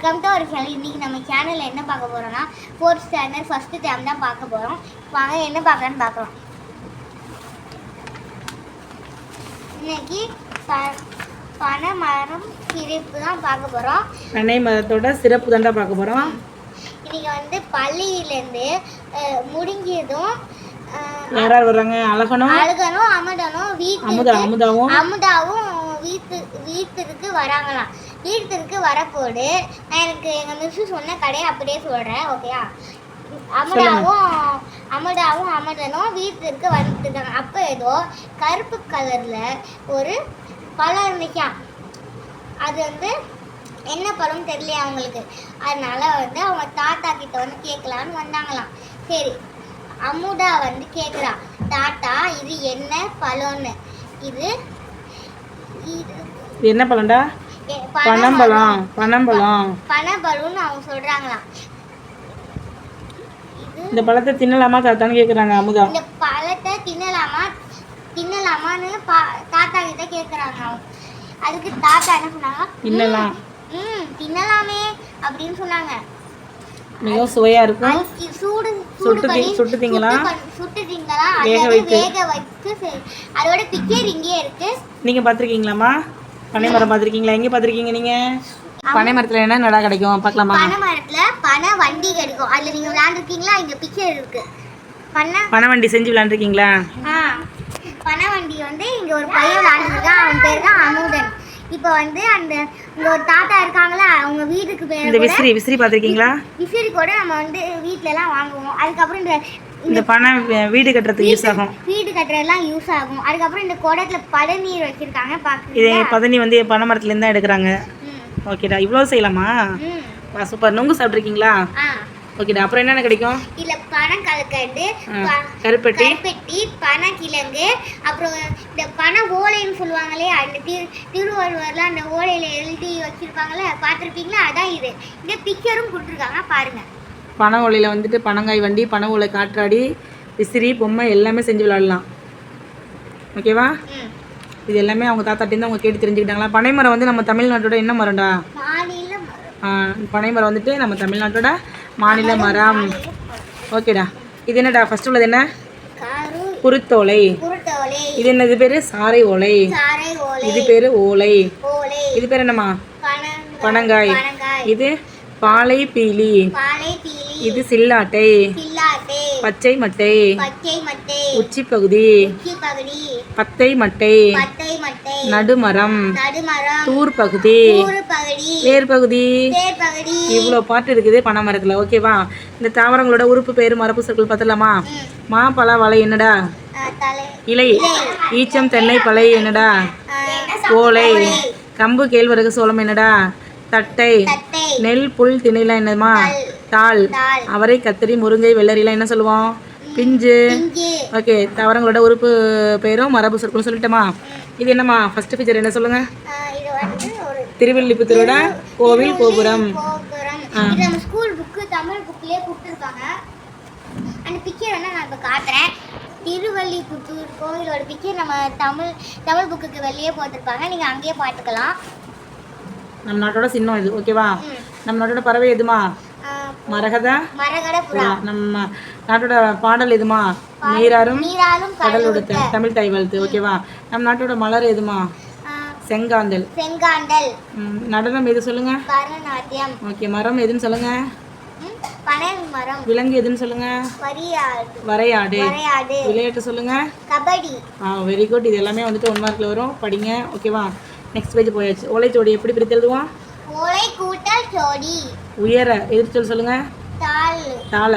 Welcome to ஒரு channel. இன்னைக்கு நம்ம சேனல்ல என்ன பார்க்க போறோம்னா 4th ஸ்டாண்டர்ட் ஃபர்ஸ்ட் டேர்ம் தான் பார்க்க போறோம். வாங்க என்ன பார்க்கலாம்னு பார்க்கலாம். இன்னைக்கு பனை மரம் சிறப்பு தான் பார்க்க போறோம். பனை மரத்தோட சிறப்பு தான் பார்க்க போறோம். இன்னைக்கு பள்ளியிலேருந்து முடிஞ்சதும் யாரார் வர்றாங்க? அழகனும் அமுதாவும் வீட்டுக்கு வராங்களாம். வீட்டுக்கு வரப்போடு நான் எனக்கு எங்கள் மிஸ்ஸு சொன்ன கடையை அப்படியே சொல்கிறேன், ஓகேயா? அமுதாவும் அமதனும் வீட்டுக்கு வந்துருக்காங்க. அப்போ ஏதோ கருப்பு கலரில் ஒரு பழம் இருந்துச்சான். அது என்ன பழம்னு தெரியலையா அவங்களுக்கு. அதனால அவங்க தாத்தா கிட்ட கேட்கலான்னு வந்தாங்களாம். சரி, அமுதா கேட்குறா, தாத்தா இது என்ன பழம்னு. இது என்ன பழம்டா? பனம்பழம்னு அவங்க சொல்றாங்களாம். இந்த பழத்தை தின்னலாமா தாத்தான்னு கேக்குறாங்க அமுதா. இந்த பழத்தை தின்னலாமான்னு தாத்தா கிட்ட கேக்குறாங்க. அதுக்கு தாத்தா என்ன சொன்னாங்க? தின்னலாமே அப்படின்னு சொன்னாங்க. மிகவும் சுவையா இருக்கும். சுட்டு திங்கலாம். வேக வைத்து அதோட பிக்சர் இங்கே இருக்கு. நீங்க பாத்திருக்கீங்களாமா? பனை மரம் பாத்திருக்கீங்களா? எங்க பாத்திருக்கீங்க நீங்க? பனை மரத்துல என்ன நடா கிடைக்கும் பார்க்கலாமா? பனை மரத்துல பனை வண்டி கிடைக்கும். அதுல நீங்க விளையாண்டுருக்கீங்களா? இங்க பிக்சர் இருக்கு. பனை வண்டி செஞ்சு விளையாண்டுருக்கீங்களா? பனை வண்டி இங்க ஒரு பையன் விளையாண்டுருக்கான். அவன் பேர் தான் அமுதன். இப்போ அந்த இங்க ஒரு தாத்தா இருக்காங்களா, அவங்க வீட்டுக்கு பேர் இந்த விசிறி பாத்திருக்கீங்களா? விசிறி கூட நம்ம வீட்ல எல்லாம் வாங்குவோம். அதுக்கப்புறம் இந்த பனை வீடு கட்டுறதுக்கு யூஸ் ஆகும். வீடு கட்டுறதெல்லாம் யூஸ் ஆகும். அதுக்கப்புறம் இந்த குடத்துல பதநீர் வச்சிருக்காங்க. இது பதநீர் பனை மரத்துல இருந்து தான் எடுக்கிறாங்க. ஓகேடா, இவ்வளவு செய்யலாமா? சூப்பர். நுங்கு சாப்பிட்ருக்கீங்களா? ஓகேடா. அப்புறம் என்னென்ன கிடைக்கும்? இல்ல பனங்கல்கண்டு, கருப்பட்டி, பனங்கிழங்கு, அப்புறம் இந்த பனை ஓலைன்னு சொல்லுவாங்களே, அந்த திருவள்ளுவர்ல அந்த ஓலையில எழுதி வச்சிருப்பாங்களே, பார்த்துருப்பீங்களா? அதான் இது. இந்த பிக்சரும் கொடுத்துருக்காங்க, பாருங்க. பனை ஓலையில் பனங்காய் வண்டி, பனை ஓலை காற்றாடி, விசிறி, பொம்மை எல்லாமே செஞ்சு விளையாடலாம். ஓகேவா? இது எல்லாமே அவங்க தாத்தாட்டிருந்து அவங்க கேட்டு தெரிஞ்சுக்கிட்டாங்களா? பனை மரம் நம்ம தமிழ்நாட்டோட என்ன மரம்டா? பனை மரம் நம்ம தமிழ்நாட்டோட மாநில மரம். ஓகேடா. இது என்னடா? ஃபர்ஸ்ட் உள்ளது என்ன? குருத்தோலை. இது என்னது பேரு? சாறை ஓலை. இது பேரு ஓலை. இது பேர் என்னம்மா? பனங்காய். இது பாலை பீலி. இது சில்லாட்டை. பச்சை மட்டை. உச்சி பகுதி. பத்தை மட்டை. நடுமரம். தூர் பகுதி. வேர் பகுதி. இவ்வளோ பாட்டு இருக்குது பனை மரத்துல. ஓகேவா? இந்த தாவரங்களோட உறுப்பு பேரு மரபு சொற்கள் பார்த்துலாமா? மா பலா வாழை என்னடா? இலை. ஈச்சம் தென்னை பழை என்னடா? ஓலை. கம்பு கேழ்வரகு சோளம் என்னடா? தட்டை. நெல் புல் திணைலாம் என்னமா? தாள். அவரை கத்திரி முருங்கை வெள்ளரிலாம் என்ன சொல்லுவோம்? பிஞ்சு. ஓகே, தாவரங்களோட உறுப்பு பேரும் மரபு சொற்களும் சொல்லிட்டோமா? இது என்னம்மா? ஃபர்ஸ்ட் பிக்சர் என்ன சொல்லுங்க? திருவில்லிபுத்தூரோட கோவில் கோபுரம். ஸ்கூல் புக்கு தமிழ் புக்லயே கொடுத்துருக்காங்க. அந்த பிக்சர் நான் இப்போ காட்டுறேன். திருவல்லிபுத்தூர் கோவிலோட பிக்சர் நம்ம தமிழ் புக்குக்கு வெளியே போட்டிருப்பாங்க. நீங்கள் அங்கேயே பார்த்துக்கலாம். நம்ம நாட்டோட சின்னம் இது. ஓகேவா? நம்ம நாட்டோட பறவை எதுமா? மரகத புறா. நம்ம நாட்டோட பாடல் எதுமா? நீராறும் கடல் உடுத்த தமிழ் தாய் வாழ்த்து. ஓகேவா? நம்ம நாட்டோட மலர் எதுமா? செங்காந்தல். நடனம் எது சொல்லுங்க? பரதநாட்டியம். ஓகே. மரம் எதுன்னு சொல்லுங்க? பனைமரம். விலங்கு எதுன்னு சொல்லுங்க? வரையாடு. விளையாட்டு சொல்லுங்க? கபடி. Very good. இது எல்லாமே 1 மார்க்ல வரும், படிங்க. ஓகேவா? நெக்ஸ்ட் பேஜ் போயாச்சு. ஓலை ஜோடி எப்படி பிரித்து எழுதுவோம்? ஓலை கூட்டல் ஜோடி. உயர எதிர்ச்சொல் சொல்லுங்க? தாள.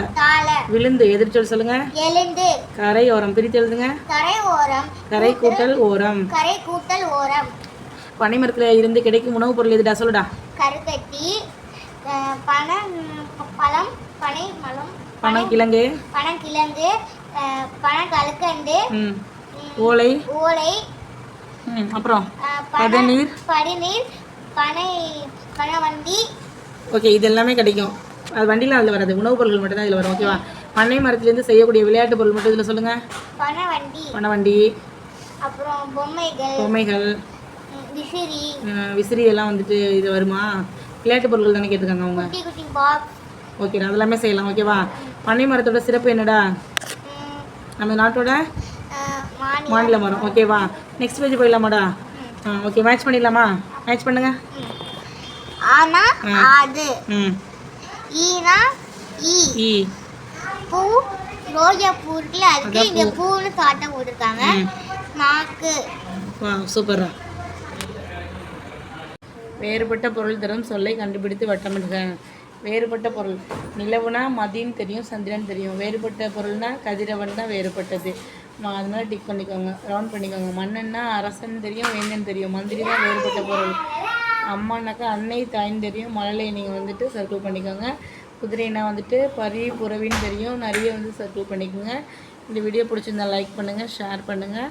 விழுந்து எதிர்ச்சொல் சொல்லுங்க? எழுந்து. கரையோரம் பிரித்து எழுதுங்க? கரையோரம். கரை கூட்டல் ஓரம். பனை மரத்துல இருந்து கிடைக்கும் உணவுப் பொருள் எதுடா? சொல்லுடா. கருப்பட்டி, பழம், பனங்கிழங்கு, பனங்கல்கண்டு, ஓலை, அப்புறம் பதநீர், பனை வண்டி. ஓகே, இது எல்லாமே கிடைக்கும். அது வண்டிலாம் அதில் வராது, உணவுப் பொருட்கள் மட்டும் தான் இதில் வரும். ஓகேவா? பனை மரத்துலேருந்து செய்யக்கூடிய விளையாட்டு பொருள் மட்டும் இதில் சொல்லுங்கள். பனை வண்டி, அப்புறம் பொம்மைகள், விசிறி எல்லாம் இது வருமா? விளையாட்டு பொருட்கள் தானே கேட்டிருக்காங்க அவங்க. குட்டி குட்டி பாக்ஸ். ஓகேடா, அதெல்லாமே செய்யலாம். ஓகேவா? பனை மரத்தோட சிறப்பு என்னடா? நம்ம நாட்டோட மாநில மரம். ஓகேவா? நெக்ஸ்ட் பேஜ் போயிடலாமாடா? ஓகே, மேட்ச் பண்ணிடலாமா? மேட்ச் பண்ணுங்க. ஆனா ஆடு. ஈனா ஈ. ஈ. பூ ரோஜா பூ இருக்குல்ல, அதுக்கு இங்க பூன்னு காட்ட போட்டிருக்காங்க. நாக்கு. வா, சூப்பரா. வேறுபட்ட பொருள் தரும் சொல்லை கண்டுபிடித்து வட்டமிடுக. வேறுபட்ட பொருள் நிலவுனா மதின்னு தெரியும், சந்திரன் தெரியும். வேறுபட்ட பொருள்னா கதிரவன் தான் வேறுபட்டது. அதனால டிக் பண்ணிக்கோங்க, ரவுண்ட் பண்ணிக்கோங்க. மன்னன்னா அரசன் தெரியும், வேந்தன் தெரியும். மந்திரி தான் வேறுபட்ட பொருள். அம்மானாக்கா அன்னை தாயின்னு தெரியும். மழலை நீங்கள் வந்துட்டு சர்க்கிள் பண்ணிக்கோங்க. குதிரைனா வந்துட்டு பரி புறவின்னு தெரியும். நிறைய வந்து சர்க்கிள் பண்ணிக்கோங்க. இந்த வீடியோ பிடிச்சிருந்தா லைக் பண்ணுங்கள், ஷேர் பண்ணுங்கள்.